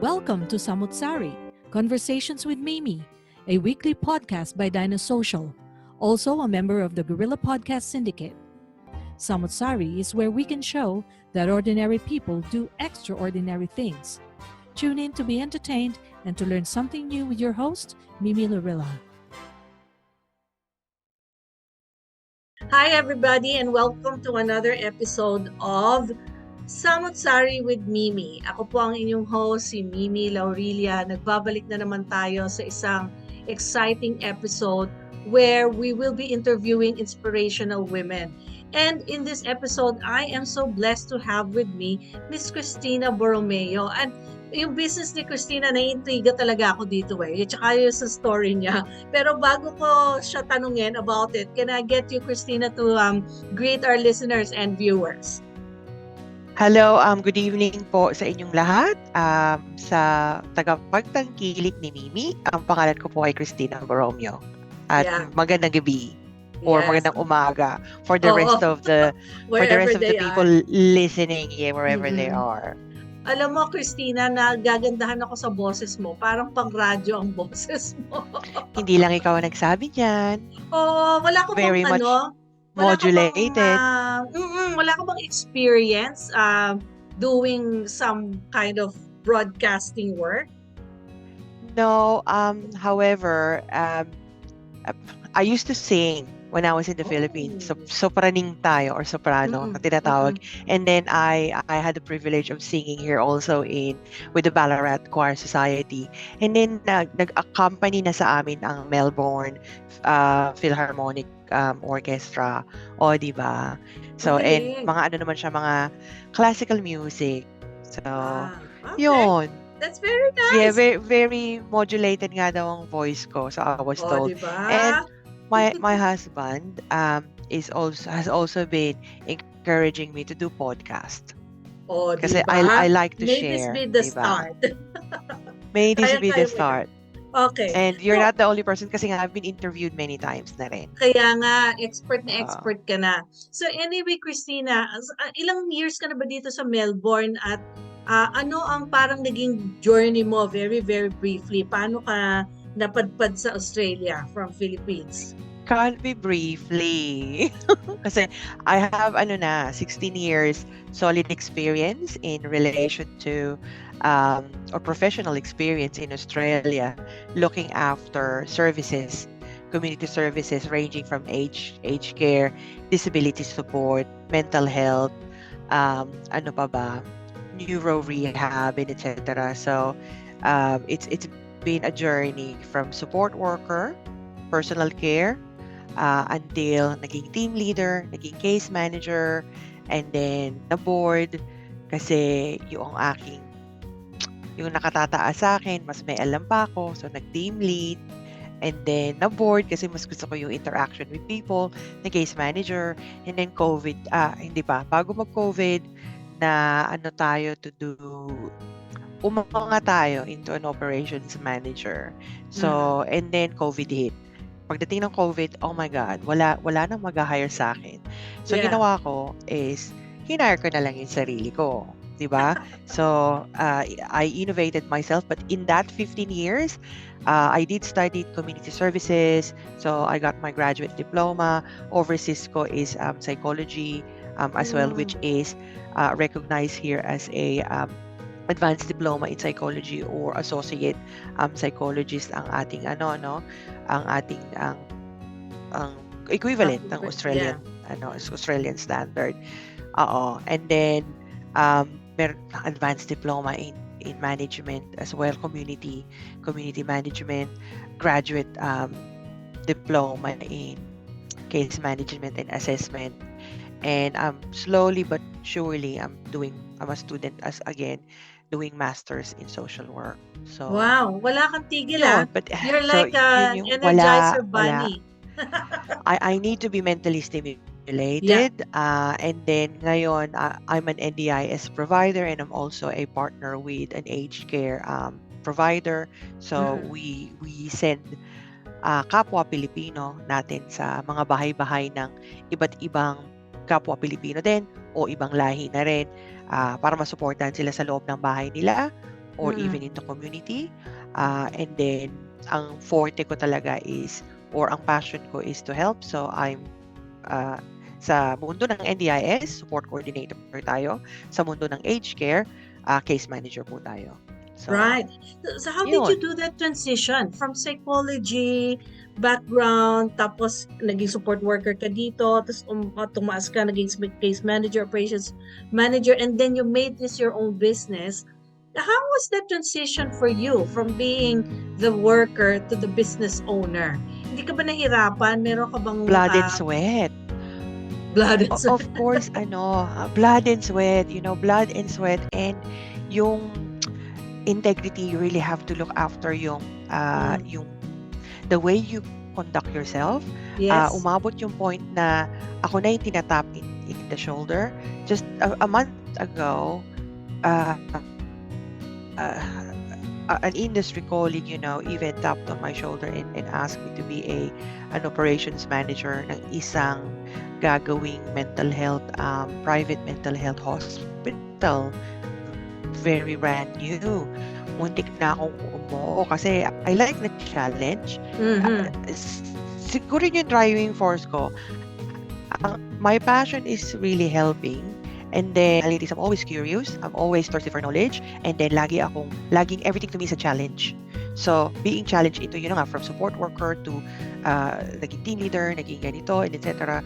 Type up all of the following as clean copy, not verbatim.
Welcome to Samut Sari, Conversations with Mimi, a weekly podcast by Dinah Social, also a member of the Guerrilla Podcast Syndicate. Samut Sari is where we can show that ordinary people do extraordinary things. Tune in to be entertained and to learn something new with your host, Mimi Lorilla. Hi everybody and welcome to another episode of Samut Sari with Mimi. Ako po ang inyong host, si Mimi Laurelia. Nagbabalik na naman tayo sa isang exciting episode where we will be interviewing inspirational women. And in this episode, I am so blessed to have with me Miss Christina Borromeo. And yung business ni Christina, naiintriga talaga ako dito eh. Tsaka yung sa story niya. Pero bago ko siya tanungin about it, can I get you, Christina, to greet our listeners and viewers? Hello, good evening po sa inyong lahat. Sa tagapagtangkilik ni Mimi, ang pangalan ko po ay Christina Borromeo. At magandang gabi or magandang umaga for the rest of the people listening wherever they are. Alam mo, Christina, nagagandahan ako sa boses mo. Parang pang-radyo ang boses mo. Hindi lang ikaw ang nagsabi niyan. Oo, wala ko Very bang much modulated. Wala ka bang experience doing some kind of broadcasting work? No, however, I used to sing when I was in the Philippines. So, sopraning tayo or soprano na tinatawag. And then I had the privilege of singing here also with the Ballarat Choir Society. And then nag-accompany na sa amin ang Melbourne Philharmonic Orchestra. O, di ba? So, and mga ano naman siya, mga classical music. So, yun. That's very nice. Yeah, very, very modulated nga daw ang voice ko. So, I was told. Diba? And my husband has also been encouraging me to do podcast. Kasi diba? I like to May share. May this be the start. May this be the start. Okay. And you're not the only person kasi nga I've been interviewed many times na rin. Kaya nga, expert ka na. So anyway, Christina, ilang years ka na ba dito sa Melbourne at ano ang parang naging journey mo very, very briefly? Paano ka napadpad sa Australia from Philippines? Can't be briefly. Kasi I have 16 years solid experience in relation to or professional experience in Australia looking after services, community services ranging from aged care, disability support, mental health, ano pa ba, neuro rehab, and etc. So it's been a journey from support worker, personal care, until naging team leader, naging case manager, and then na board kasi yung nakatataas sa akin, mas may alam pa ako, so nag-team lead, and then na board kasi mas gusto ko yung interaction with people, na case manager, and then COVID, bago mag-COVID, na tayo to do, umanga tayo into an operations manager. So, and then COVID hit. Pagdating ng COVID, oh my God, wala nang mag-hire sa akin. So, ginawa ko is, hinire ko na lang yung sarili ko. Diba? So, I innovated myself. But in that 15 years, I did study community services. So, I got my graduate diploma. Overseas ko is psychology as well, which is recognized here as a advanced diploma in psychology or associate psychologist ang ating ang ating ang equivalent ng Australian Australian standard. And then advanced diploma in management as well, community management, graduate diploma in case management and assessment. And slowly but surely I'm a student doing masters in social work. So wow, wala kang tigil but you're like an energizer bunny. I need to be mentally stimulated. And then ngayon I'm an NDIS provider and I'm also a partner with an aged care provider. So we send kapwa Pilipino natin sa mga bahay-bahay ng iba't ibang kapwa Pilipino din o ibang lahi na rin para masuportahan sila sa loob ng bahay nila or even in the community. And then, ang forte ko talaga is, or ang passion ko is to help. So, I'm uh, sa mundo ng NDIS, support coordinator tayo. Sa mundo ng aged care, case manager po tayo. So, Right. So how did you yun. do that transition from psychology background, tapos naging support worker ka dito, tapos tumaas ka, naging case manager, operations manager, and then you made this your own business. How was that transition for you from being the worker to the business owner? Hindi ka ba nahirapan? Meron ka bang Blood and sweat. blood and sweat? Of course, blood and sweat, blood and sweat, and yung integrity, you really have to look after yung the way you conduct yourself. Yes. Umabot yung point na ako na yung tinatap in the shoulder. Just a month ago, an industry colleague, even tapped on my shoulder and asked me to be an operations manager ng isang gagawing mental health, private mental health hospital. Very brand new. Muntik na akong umuo kasi I like the challenge. Siguro yung driving force ko. My passion is really helping. And then, I'm always curious. I'm always thirsty for knowledge. And then, laging everything to me is a challenge. So, being challenged into, from support worker to naging team leader, naging ganito, and etc.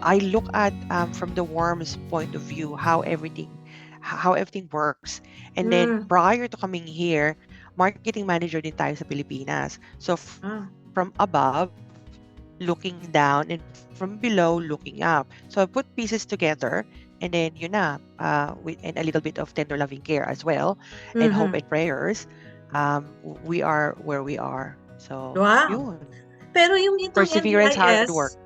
I look at from the worm's point of view how everything works. And then, prior to coming here, marketing manager din tayo sa Pilipinas. So, from above, looking down, and from below, looking up. So, I put pieces together, and then, with and a little bit of tender loving care as well, and hope and prayers, we are where we are. So, wow. Yun. Pero yung itong Perseverance, hard NDIS, work.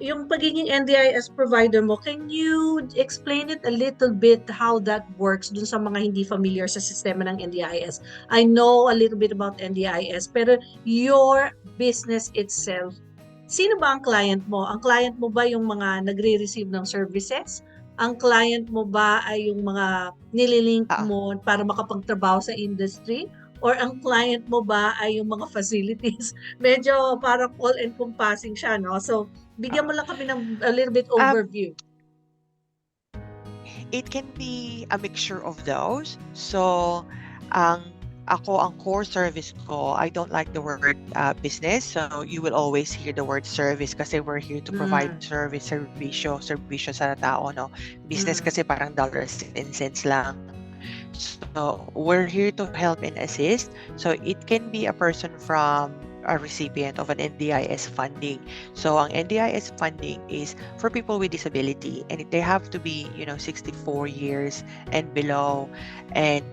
yung pagiging NDIS provider mo, can you explain it a little bit how that works dun sa mga hindi familiar sa sistema ng NDIS? I know a little bit about NDIS, pero your business itself, sino ba ang client mo? Ang client mo ba yung mga nagre-receive ng services? Ang client mo ba ay yung mga nililink mo para makapagtrabaho sa industry? Or ang client mo ba ay yung mga facilities? Medyo parang all-encompassing siya, no? So, bigyan mo lang kami ng a little bit overview. It can be a mixture of those. So, ang core service ko, I don't like the word business. So, you will always hear the word service kasi we're here to provide service, serbisyo sa tao, no? Business kasi parang dollars and cents lang. So, we're here to help and assist. So, it can be a person from a recipient of an NDIS funding. So, ang NDIS funding is for people with disability, and they have to be, 64 years and below, and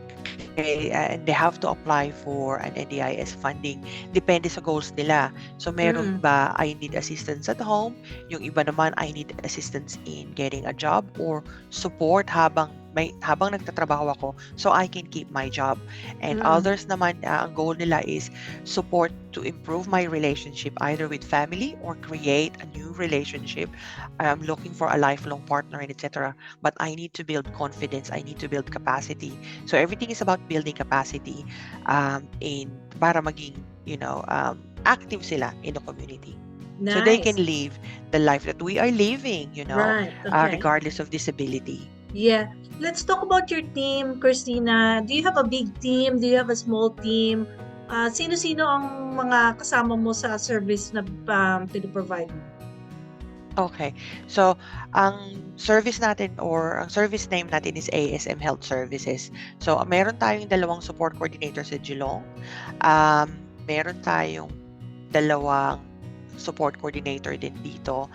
they have to apply for an NDIS funding. Depende sa goals nila. So, meron ba I need assistance at home? Yung iba naman, I need assistance in getting a job or support habang nagtatrabaho ako so I can keep my job. And others naman, ang goal nila is support to improve my relationship either with family or create a new relationship. I'm looking for a lifelong partner and etc. But I need to build confidence. I need to build capacity. So everything is about building capacity para maging, active sila in the community. Nice. So they can live the life that we are living, Right. Okay. regardless of disability. Yeah. Let's talk about your team, Christina. Do you have a big team? Do you have a small team? Sino-sino ang mga kasama mo sa service na pinoprovide mo? Okay. So, ang service natin or ang service name natin is ASM Health Services. So, meron tayong 2 support coordinator sa Geelong. Meron tayong 2 support coordinator din dito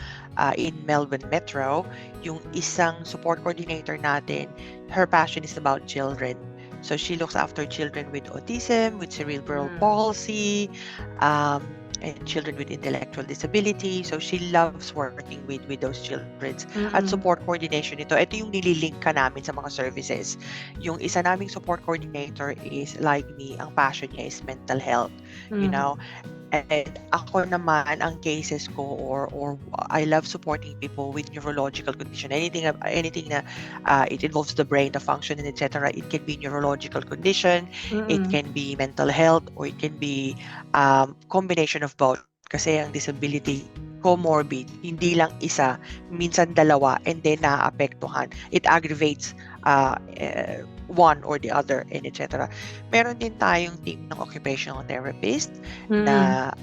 in Melbourne Metro. Yung isang support coordinator natin, her passion is about children. So she looks after children with autism, with cerebral palsy, and children with intellectual disability. So she loves working with those children. At support coordination ito yung nililink ka namin sa mga services. Yung isa naming support coordinator is like me, ang passion niya is mental health. And ako naman, ang cases ko or I love supporting people with neurological condition. Anything na it involves the brain, the function, and etc. It can be neurological condition, it Mm-mm. can be mental health, or it can be combination of both. Kasi ang disability, comorbid, hindi lang isa, minsan dalawa, and then naaapektuhan. It aggravates one or the other, and etc. Meron din tayong team ng occupational therapist Mm-mm. na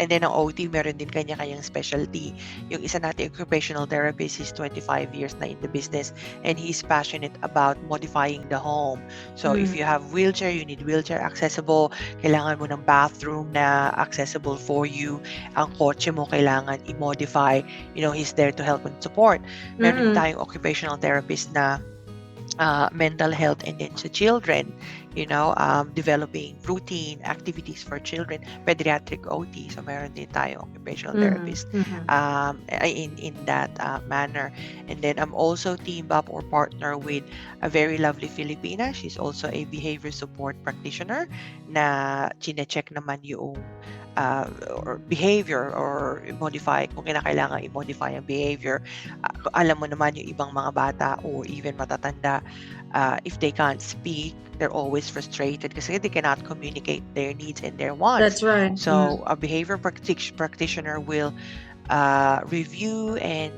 and then ang OT, meron din kanya-kanyang specialty. Yung isa natin occupational therapist, he's 25 years na in the business and he's passionate about modifying the home. So if you have wheelchair, you need wheelchair accessible, kailangan mo ng bathroom na accessible for you, ang kotse mo kailangan i-modify, he's there to help and support. Meron din Mm-mm. tayong occupational therapist na mental health, and then sa children, developing routine activities for children, pediatric OT. So meron din tayo occupational therapist Mm-mm. in that manner. And then I'm also teamed up or partner with a very lovely Filipina. She's also a behavior support practitioner na chine-check naman yung or behavior or modify kung kinakailangan i-modify ang behavior. Alam mo naman yung ibang mga bata or even matatanda, if they can't speak, they're always frustrated kasi they cannot communicate their needs and their wants. That's right. So a behavior practitioner will review and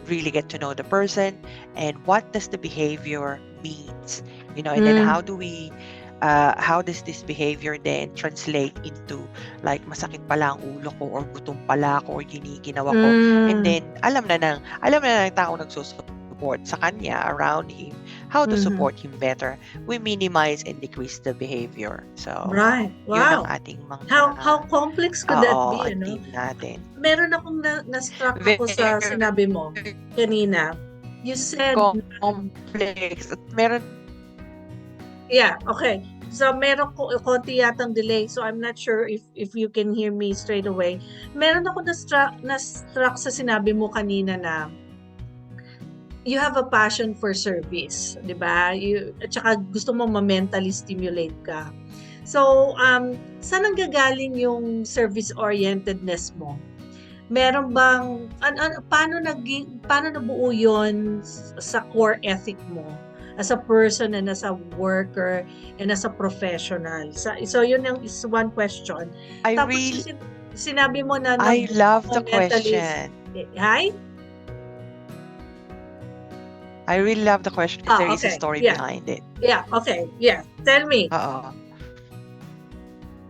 really get to know the person and what does the behavior means, and then how does this behavior then translate into like masakit pala ang ulo ko or gutom pala ako or giniginawa ko. And then alam na ng tao nagsusupport sa kanya around him how to support him better. We minimize and decrease the behavior. So Right. yun ang Wow. ating mga How complex could that be, ang team natin. Meron akong na-struck ako sa Very sinabi mo kanina. You said, complex. At meron yeah, okay. So meron ko konti yatang delay, so I'm not sure if you can hear me straight away. Meron ako na-struck sa sinabi mo kanina na you have a passion for service, 'di ba? At saka gusto mo ma-mentally stimulate ka. So, saan nanggagaling yung service-orientedness mo? Meron bang paano nabuo 'yon sa core ethic mo as a person and as a worker and as a professional? So yun is one question. Tapos sinabi mo na I love the mentally. question. Hi? I really love the question because there is a story behind it. Yeah, okay. Yeah, tell me.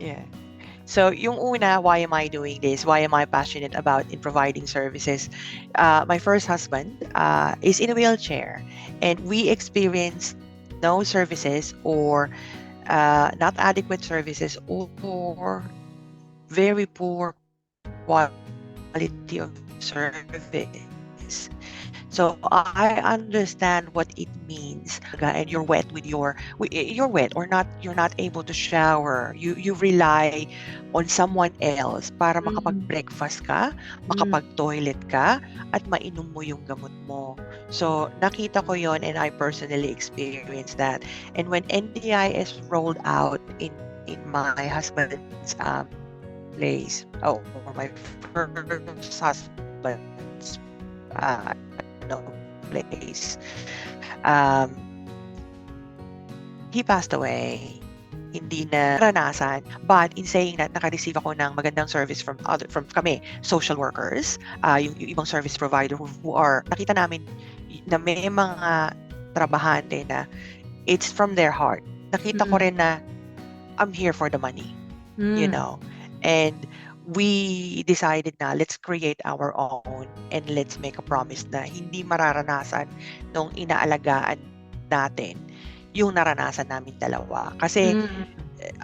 Yeah. So, yung una, why am I doing this? Why am I passionate about in providing services? My first husband is in a wheelchair and we experienced no services or not adequate services or very poor quality of service. So I understand what it means. And you're wet you're wet or not, you're not able to shower. You rely on someone else para makapag-breakfast ka, makapag-toilet ka, at mainom mo yung gamot mo. So nakita ko yon and I personally experienced that. And when NDIS rolled out in my husband's place, or my first husband's place. He passed away. Hindi na naranasan. But in saying that, naka-receive ako ng magandang service from kami, social workers, yung ibang service provider who are, nakita namin na may mga trabahante na it's from their heart. Nakita ko rin na I'm here for the money, and we decided na let's create our own and let's make a promise na hindi mararanasan nung inaalagaan natin yung naranasan namin dalawa. Kasi,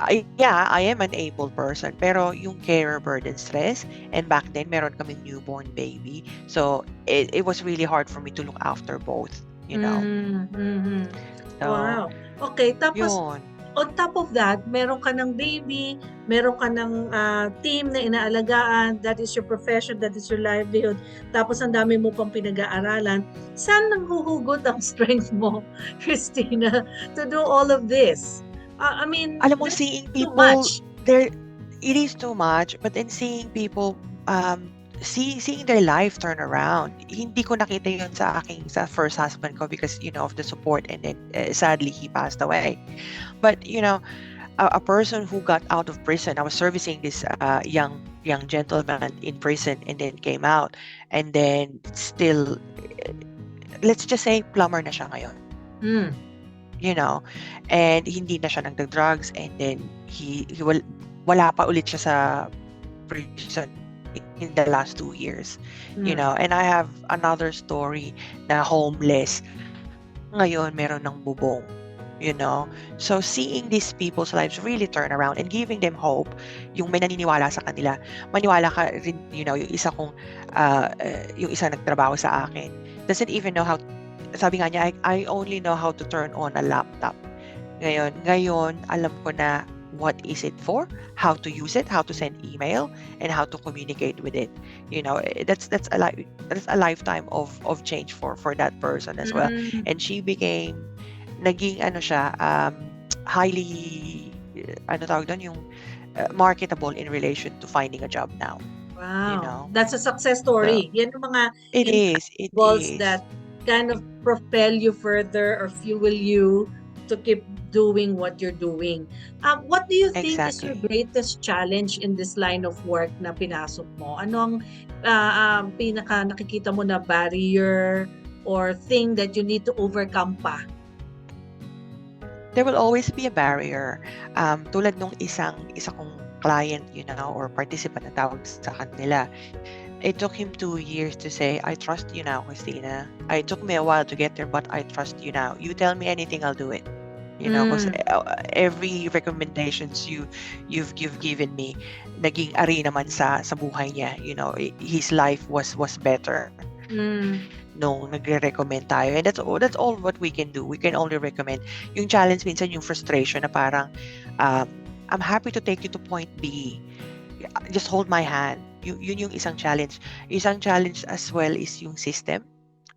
I am an able person, pero yung carer burden stress, and back then, meron kaming newborn baby. So, it was really hard for me to look after both, So, wow. Okay, tapos, yun. On top of that, meron ka ng baby, meron ka ng team na inaalagaan, that is your profession, that is your livelihood, tapos ang dami mo pang pinag-aaralan. Saan nanghuhugot ang strength mo, Christina, to do all of this? I mean, alam mo, seeing people, it is too much. But then seeing people, seeing their life turn around, hindi ko nakita yun sa first husband ko because, of the support. And then sadly, he passed away. But, a person who got out of prison, I was servicing this young gentleman in prison and then came out. And then still, let's just say, plumber na siya ngayon. Mm. And hindi na siya nagda-drugs, and then wala pa ulit siya sa prison in the last 2 years. And I have another story na homeless ngayon meron ng bubong. So seeing these people's lives really turn around and giving them hope, yung may naniniwala sa kanila, maniwala ka rin, yung isa nagtrabaho sa akin, doesn't even know how. Sabi nga niya, I only know how to turn on a laptop. Ngayon, alam ko na what is it for, how to use it, how to send email, and how to communicate with it. That's a lifetime of change for that person as well. And she naging highly, tawag doon, yung marketable in relation to finding a job now. Wow. That's a success story. Yan yung mga It is that kind of propel you further or fuel you to keep doing what you're doing. What do you think is your greatest challenge in this line of work na pinasok mo? Ano ang pinaka nakikita mo na barrier or thing that you need to overcome pa? There will always be a barrier. Tulad nung isa kong client, or participant na tawag sa kanila. It took him 2 years to say, I trust you now, Christina. It took me a while to get there, but I trust you now. You tell me anything, I'll do it. Because every recommendations you've given me, naging ari naman sa buhay niya. His life was better. Nung nagre-recommend tayo. And that's all what we can do. We can only recommend. Yung challenge minsan, yung frustration na parang, I'm happy to take you to point B. Just hold my hand. Yun yung isang challenge. Isang challenge as well is yung system.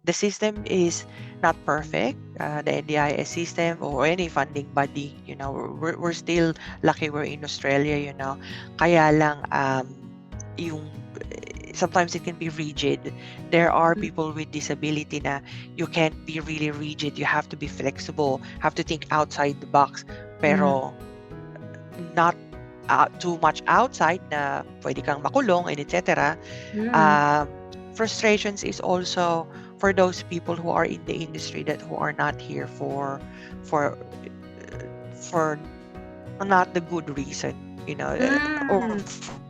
The system is not perfect. The NDIS system or any funding body, we're still lucky we're in Australia, Kaya lang, sometimes it can be rigid. There are people with disability na you can't be really rigid. You have to be flexible, have to think outside the box. Pero not too much outside na pwede kang makulong and etc. Frustrations is also for those people who are in the industry who are not here for not the good reason, or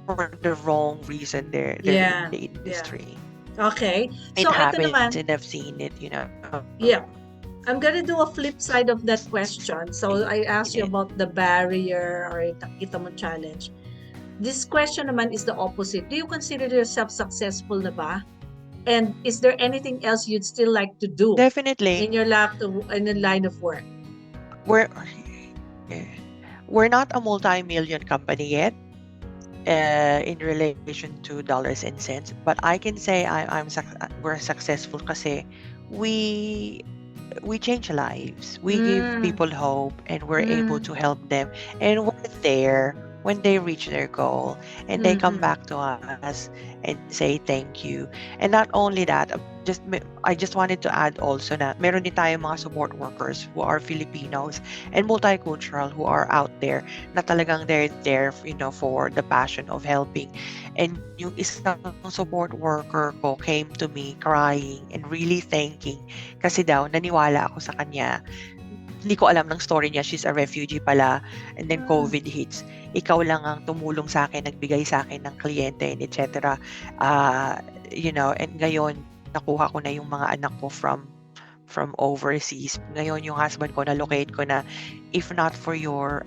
for the wrong reason they're in the industry. Okay. It So ito happens naman, and I've seen it, yeah. I'm gonna do a flip side of that question. So I asked you about the barrier or nakita mo challenge. This question naman is the opposite. Do you consider yourself successful na ba? And is there anything else you'd still like to do Definitely. in your in the line of work? We're not a multi-million company yet in relation to dollars and cents, but I can say we're successful kasi we change lives. We give people hope, and we're able to help them, and we're there when they reach their goal, and they come back to us and say thank you. And not only that, I just wanted to add also na meron din tayong mga support workers who are Filipinos and multicultural who are out there na talagang they're there, for the passion of helping. And yung isang support worker ko came to me crying and really thanking kasi daw naniwala ako sa kanya. Hindi ko alam ng story niya. She's a refugee pala. And then COVID hits. Ikaw lang ang tumulong sa akin, nagbigay sa akin ng kliyente, and etc. And ngayon, nakuha ko na yung mga anak ko from overseas. Ngayon, yung husband ko, na-locate ko na, if not for your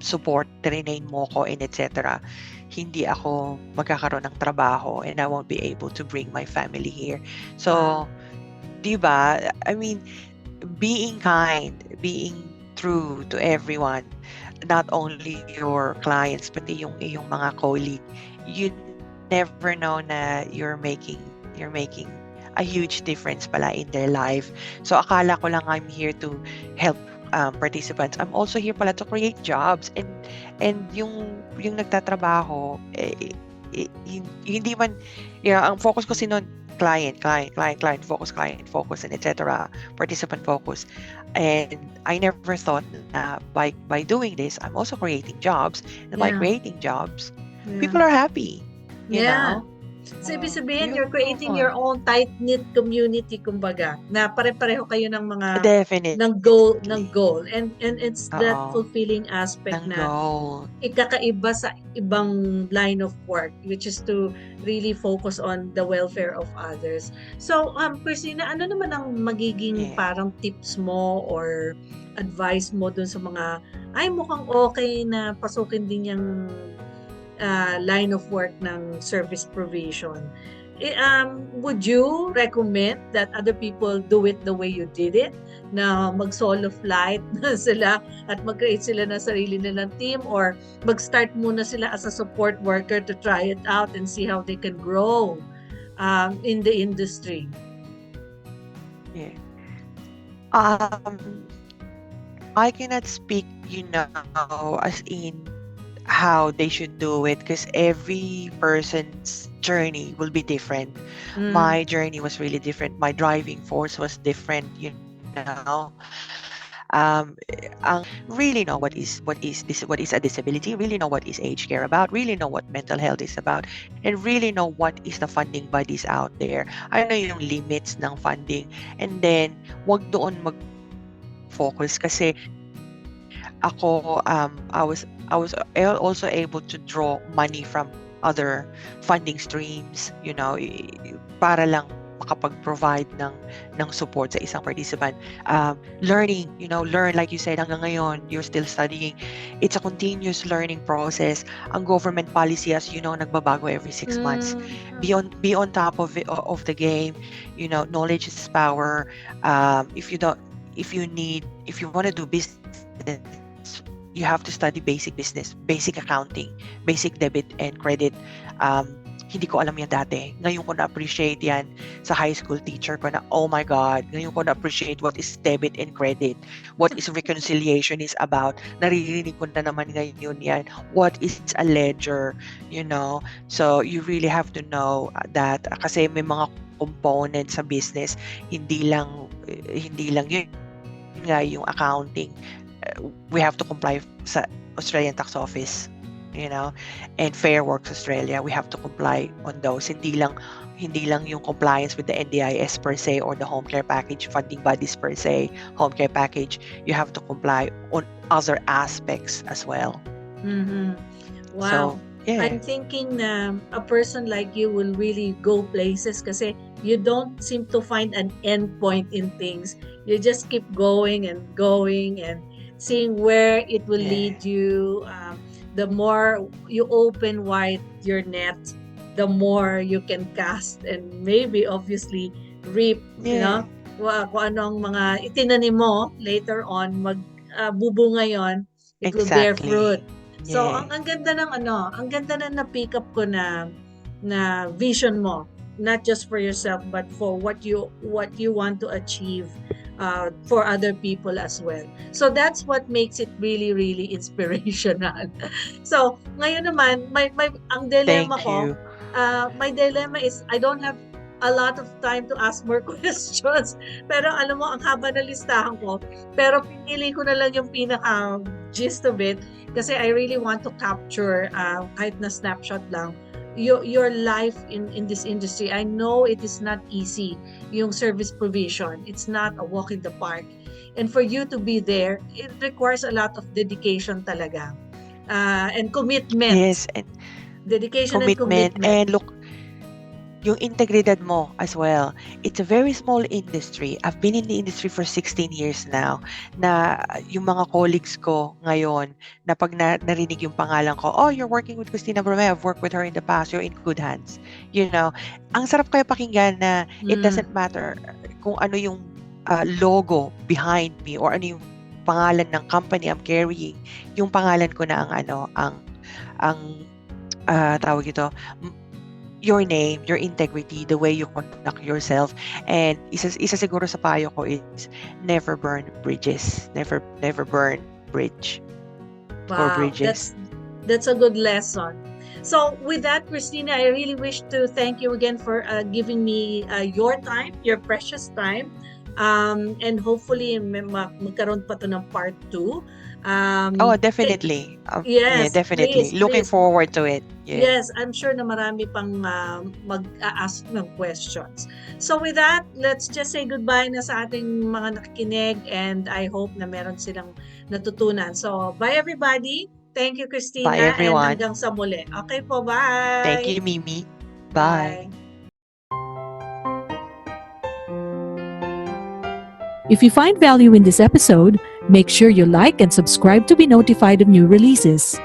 support, trainain mo ko, and etc., hindi ako magkakaroon ng trabaho, and I won't be able to bring my family here. So, diba? I mean, being kind, being true to everyone, not only your clients, pati yung mga colleague, you never know na you're making a huge difference pala in their life. So akala ko lang I'm here to help participants, I'm also here pala to create jobs, and yung nagtatrabaho, hindi man, ang focus ko sinon client focus, and etc. Participant focus. And I never thought na by doing this, I'm also creating jobs, and by Yeah. creating jobs, Yeah. people are happy. Yeah. So, ibig sabihin, you're creating your own tight-knit community, kumbaga, na pare-pareho kayo ng mga Definitely. ng goal. And it's that fulfilling aspect Ng na goal. ikakaiba sa ibang line of work, which is to really focus on the welfare of others. So, Christina, ano naman ang magiging parang tips mo or advice mo dun sa mga, ay mukhang okay na pasukin din yung line of work ng service provision? Would you recommend that other people do it the way you did it? Na mag-solo flight na sila at mag-create sila ng sarili nilang team, or mag-start muna sila as a support worker to try it out and see how they can grow in the industry? Yeah. I cannot speak, as in how they should do it, because every person's journey will be different. My journey was really different. My driving force was different, really know what is a disability, really know what is aged care about, really know what mental health is about, and really know what is the funding bodies out there. Ano yung limits ng funding, and then wag doon mag-focus, kasi ako, I was also able to draw money from other funding streams, para lang makapag-provide ng support sa isang participant. Learn, like you said, hanggang ngayon, you're still studying. It's a continuous learning process. Ang government policy, as you know, nagbabago every 6 months. Be on top of the game. Knowledge is power. If you want to do business, you have to study basic business, basic accounting, basic debit and credit. Hindi ko alam yan dati. Ngayon ko na-appreciate yan sa high school teacher ko na, oh my God, ngayon ko na-appreciate what is debit and credit, what is reconciliation is about. Naririnig ko na naman ngayon yan. What is a ledger, So, you really have to know that, kasi may mga components sa business, hindi lang yun nga yung accounting. We have to comply sa Australian Tax Office, and Fair Works Australia. We have to comply on those. Hindi lang yung compliance with the NDIS per se, or the home care package funding bodies per se, home care package. You have to comply on other aspects as well. Wow. So, yeah. I'm thinking na a person like you will really go places, kasi you don't seem to find an end point in things. You just keep going and seeing where it will lead you. The more you open wide your net, the more you can cast and maybe obviously reap, kung ano ang mga itinanim mo later on, magbubunga yon, it will bear fruit. So ang ganda ng na-pick up ko na vision mo, not just for yourself but for what you want to achieve for other people as well. So that's what makes it really, really inspirational. So ngayon naman, ang dilemma ko, my dilemma is I don't have a lot of time to ask more questions. Pero alam mo, ang haba na listahan ko. Pero pinili ko na lang yung pinaka gist of it, kasi I really want to capture kahit na snapshot lang your life in this industry. I know it is not easy, yung service provision. It's not a walk in the park. And for you to be there, it requires a lot of dedication talaga. And commitment. Yes, and dedication and commitment. And look, yung integridad mo as well. It's a very small industry. I've been in the industry for 16 years now, na yung mga colleagues ko ngayon, na pag narinig yung pangalan ko, oh, you're working with Christina Borromeo, I've worked with her in the past, you're in good hands. Ang sarap kayo pakinggan na it doesn't matter kung ano yung logo behind me, or ano yung pangalan ng company I'm carrying. Yung pangalan ko na ang tawag ito, your name, your integrity, the way you conduct yourself. And isa siguro sa payo ko is never burn bridges. Never burn bridge or Wow, bridges. that's a good lesson. So with that, Christina, I really wish to thank you again for giving me your time, your precious time. And hopefully magkaroon pa to ng part 2. Oh, Thank, definitely. Yeah, yes, definitely. Looking please. forward to it. Yeah. Yes, I'm sure na marami pang mag-ask ng questions. So with that, let's just say goodbye na sa ating mga nakikinig, and I hope na meron silang natutunan. So bye everybody. Thank you, Bye, Christina, and everyone. hanggang sa muli. Okay po, Thank bye! you, Mimi. Bye! Bye. If you find value in this episode, make sure you like and subscribe to be notified of new releases.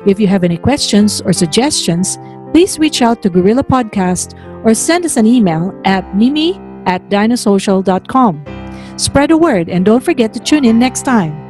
If you have any questions or suggestions, please reach out to Gorilla Podcast or send us an email at mimi@dinasocial.com. Spread the word and don't forget to tune in next time.